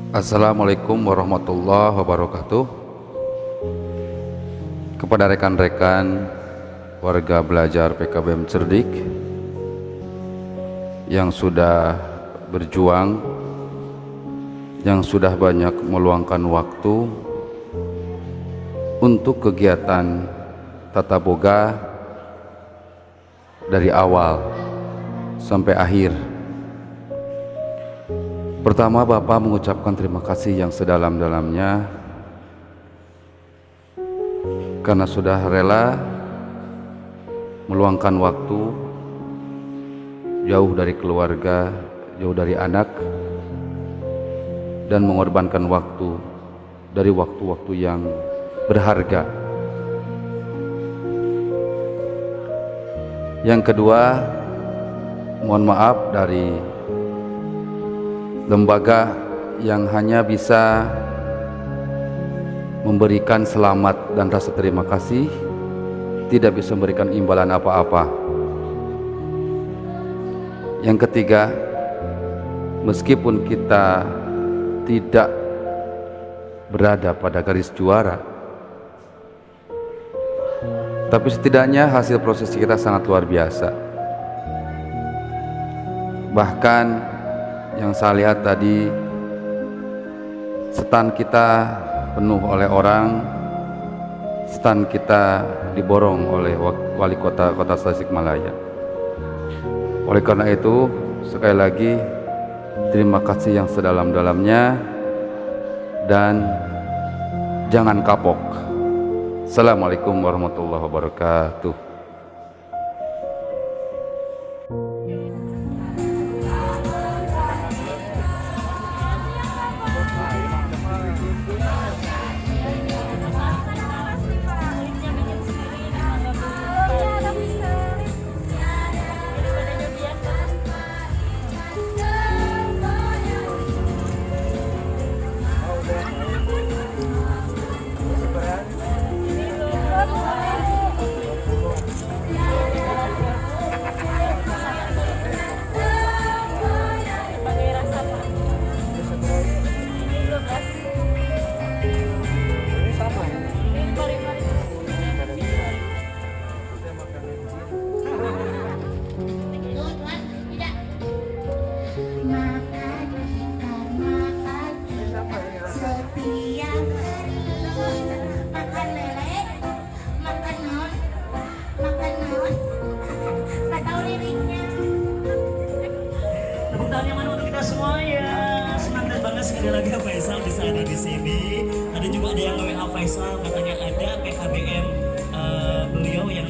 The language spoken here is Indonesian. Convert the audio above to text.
Assalamualaikum warahmatullahi wabarakatuh. Kepada rekan-rekan warga belajar PKBM Cerdik yang sudah berjuang, yang sudah banyak meluangkan waktu untuk kegiatan tata boga dari awal sampai akhir. Pertama, Bapak mengucapkan terima kasih yang sedalam-dalamnya karena sudah rela meluangkan waktu jauh dari keluarga, jauh dari anak, dan mengorbankan waktu dari waktu-waktu yang berharga. Yang kedua, mohon maaf dari lembaga yang hanya bisa memberikan selamat dan rasa terima kasih, tidak bisa memberikan imbalan apa-apa. Yang ketiga, meskipun kita tidak berada pada garis juara, tapi setidaknya hasil proses kita sangat luar biasa. Bahkan yang saya lihat tadi, stand kita penuh oleh orang, stand kita diborong oleh wali kota Tasikmalaya. Oleh karena itu, sekali lagi terima kasih yang sedalam-dalamnya dan jangan kapok. Assalamualaikum warahmatullahi wabarakatuh. Sekali lagi Faisal bisa ada di sini. Ada juga ada yang WA Faisal katanya ada PKBM beliau yang